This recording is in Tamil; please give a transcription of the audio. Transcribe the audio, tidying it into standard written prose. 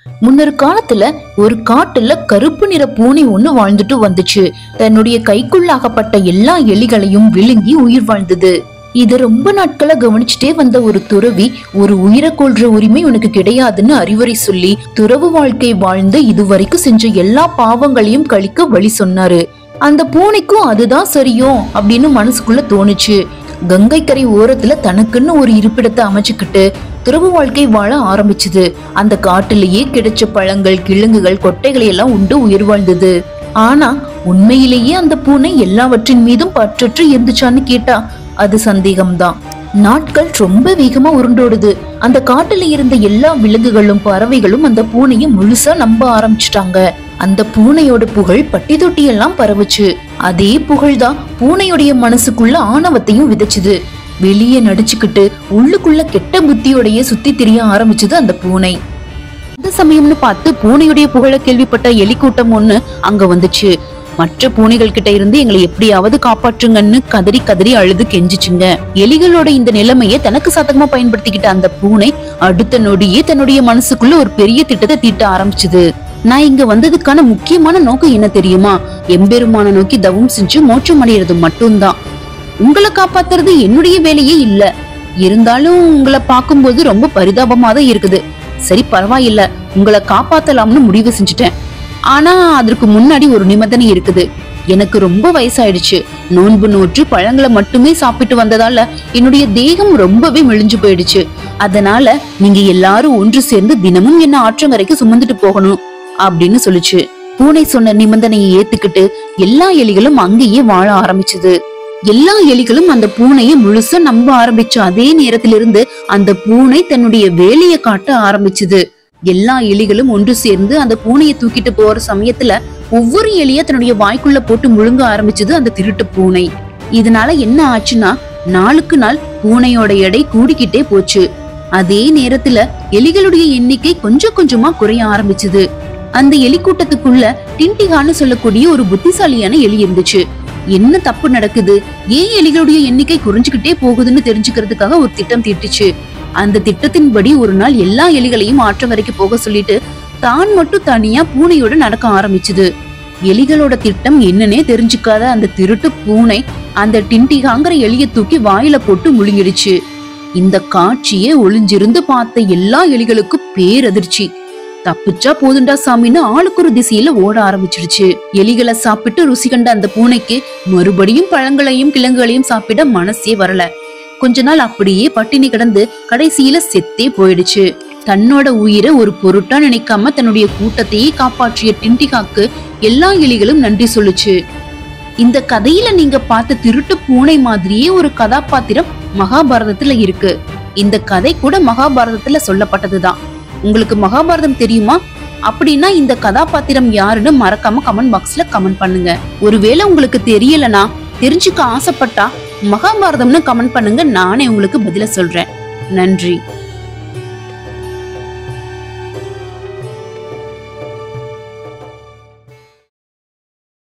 முன்னொரு காலத்துல ஒரு காட்டுல கருப்பு நிற பூனை ஒண்ணு வாழ்ந்துட்டு வந்துச்சு. தன்னுடைய கைக்குள்ளாகப்பட்ட எல்லா எலிகளையும் விழுங்கி உயிர் வாழ்ந்தது. இத ரொம்ப நாட்களா கவனிச்சுட்டே வந்த ஒரு துறவி, ஒரு உயிரை கொல்ற உரிமை உனக்கு கிடையாதுன்னு அறிவுரை சொல்லி துறவு வாழ்க்கை வாழ்ந்து இதுவரைக்கும் செஞ்ச எல்லா பாவங்களையும் கழிக்க வழி சொன்னாரு. அந்த பூனைக்கும் அதுதான் சரியோ அப்படின்னு மனசுக்குள்ள தோணுச்சு. கங்கை கரை ஓரத்துல தனக்குன்னு ஒரு இருப்பிடத்தை அமைச்சுக்கிட்டு துறவு வாழ்க்கை வாழ ஆரம்பிச்சுது. அந்த காட்டிலேயே கிடைச்ச பழங்கள், கிழங்குகள், கொட்டைகளை எல்லாம் உண்டு உயிர் வாழ்ந்தது. ஆனா உண்மையிலேயே அந்த பூனை எல்லாவற்றின் மீதும் பற்றற்று இருந்துச்சான்னு கேட்டா அது சந்தேகம்தான். நாட்கள் ரொம்ப வேகமா உருண்டோடுது. அந்த காட்டுல இருந்த எல்லா விலங்குகளும் பறவைகளும் அந்த பூனையை முழுசா நம்ப ஆரம்பிச்சுட்டாங்க. அந்த பூனையோட புகழ் பட்டி தொட்டி எல்லாம் பரவுச்சு. அதே புகழ்தான் பூனையுடைய மனசுக்குள்ள ஆணவத்தையும் விதைச்சுது. வெளியே நடிச்சுக்கிட்டு உள்ளுக்குள்ள கெட்ட புத்தியோடைய சுத்தி திரிய ஆரம்பிச்சது அந்த பூனை. அந்த சமயம்னு பார்த்து பூனையுடைய புகழ கேள்விப்பட்ட எலி கூட்டம் ஒண்ணு அங்க வந்துச்சு. மற்ற பூனைகள் கிட்ட இருந்து எங்களை எப்படியாவது காப்பாற்றுங்கன்னு கதறி கதறி அழுது கெஞ்சிச்சுங்க. எலிகளோட இந்த நிலைமையை தனக்கு சாதகமா பயன்படுத்திக்கிட்ட அந்த பூனை அடுத்த நொடியே தன்னுடைய மனசுக்குள்ள ஒரு பெரிய திட்டத்தை தீட்ட ஆரம்பிச்சுது. நான் இங்க வந்ததுக்கான முக்கியமான நோக்கம் என்ன தெரியுமா? எம்பெருமான நோக்கி தவம் செஞ்சு மோட்சம் அடையிறது மட்டும்தான். உங்களை காப்பாத்துறது என்னுடைய வேலையே இல்ல. இருந்தாலும் உங்களை பார்க்கும்போது ரொம்ப பரிதாபமா தான் இருக்குது. சரி, பரவாயில்ல, உங்களை காப்பாத்தலாம்னு முடிவு செஞ்சுட்டேன். ஆனா அதற்கு முன்னாடி ஒரு நிபந்தனை இருக்குது. எனக்கு ரொம்ப வயசாயிடுச்சு. நோன்பு நோற்று பழங்களை மட்டுமே சாப்பிட்டு வந்ததால என்னுடைய தேகம் ரொம்பவே மெலிஞ்சு போயிடுச்சு. அதனால நீங்க எல்லாரும் ஒன்று சேர்ந்து தினமும் என்ன ஆற்றங்கரைக்கு சுமந்துட்டு போகணும் அப்படின்னு சொல்லுச்சு. பூனை சொன்ன நிபந்தனையை ஏத்துக்கிட்டு எல்லா எலிகளும் அங்கேயே வாழ ஆரம்பிச்சது. எல்லா எலிகளும் அந்த பூனையை முழுசா நம்ப ஆரம்பிச்ச அதே நேரத்திலிருந்து அந்த பூனை தன்னுடைய வேலையை காட்ட ஆரம்பிச்சது. எல்லா எலிகளும் ஒன்று சேர்ந்து அந்த பூனையை தூக்கிட்டு போற சமயத்துல ஒவ்வொரு எலிய தன்னுடைய வாய்க்குள்ள போட்டு முழுங்க ஆரம்பிச்சது அந்த திருட்டு பூனை. இதனால என்ன ஆச்சுன்னா, நாளுக்கு நாள் பூனையோட எடை கூடிக்கிட்டே போச்சு. அதே நேரத்துல எலிகளுடைய எண்ணிக்கை கொஞ்சம் கொஞ்சமா குறைய ஆரம்பிச்சது. அந்த எலி கூட்டத்துக்குள்ள டின்டிகான்னு சொல்லக்கூடிய ஒரு புத்திசாலியான எலி இருந்துச்சு. என்ன தப்பு நடக்குது, ஏன் எலிகளுடைய எண்ணிக்கை குறைஞ்சுக்கிட்டே போகுதுன்னு தெரிஞ்சுக்கிறதுக்காக ஒரு திட்டம் தீட்டுச்சு. அந்த திட்டத்தின்படி ஒரு நாள் எல்லா எலிகளையும் ஆற்றங்கரைக்கு போக சொல்லிட்டு தான் மட்டும் தனியா பூனையோட நடக்க ஆரம்பிச்சுது. எலிகளோட திட்டம் என்னன்னே தெரிஞ்சுக்காத அந்த திருட்டு பூனை அந்த டின்டிகாங்கிற எலிய தூக்கி வாயில போட்டு முழுங்கிடுச்சு. இந்த காட்சியே ஒளிஞ்சிருந்து பார்த்த எல்லா எலிகளுக்கும் பேரதிர்ச்சி. தப்பிச்சா போதுண்டா சாமின்னு ஆளுக்கு ஒரு திசையில ஓட ஆரம்பிச்சிருச்சு. எலிகளை சாப்பிட்டு ருசி கண்ட அந்த பூனைக்கு மறுபடியும் பழங்களையும் கிழங்குகளையும் சாப்பிட மனசே வரல. கொஞ்ச நாள் அப்படியே பட்டினி கிடந்து கடைசியில செத்தே போயிடுச்சு. தன்னோட உயிரை ஒரு பொருட்டா நினைக்காம தன்னுடைய கூட்டத்தையே காப்பாற்றிய டின்டிகாக்கு எல்லா எலிகளும் நன்றி சொல்லுச்சு. இந்த கதையில நீங்க பார்த்த திருட்டு பூனை மாதிரியே ஒரு கதாபாத்திரம் மகாபாரதத்துல இருக்கு. இந்த கதை கூட மகாபாரதத்துல சொல்லப்பட்டதுதான். உங்களுக்கு மகாபாரதம் தெரியுமா? அப்படின்னா இந்த கதாபாத்திரம் யாருன்னு மறக்காம கமெண்ட் பாக்ஸ்ல கமெண்ட் பண்ணுங்க. ஒருவேளை உங்களுக்கு தெரியலனா, தெரிஞ்சுக்க ஆசைப்பட்டா மகாபாரதம்னு கமெண்ட் பண்ணுங்க. நானே உங்களுக்கு பதில சொல்றேன். நன்றி.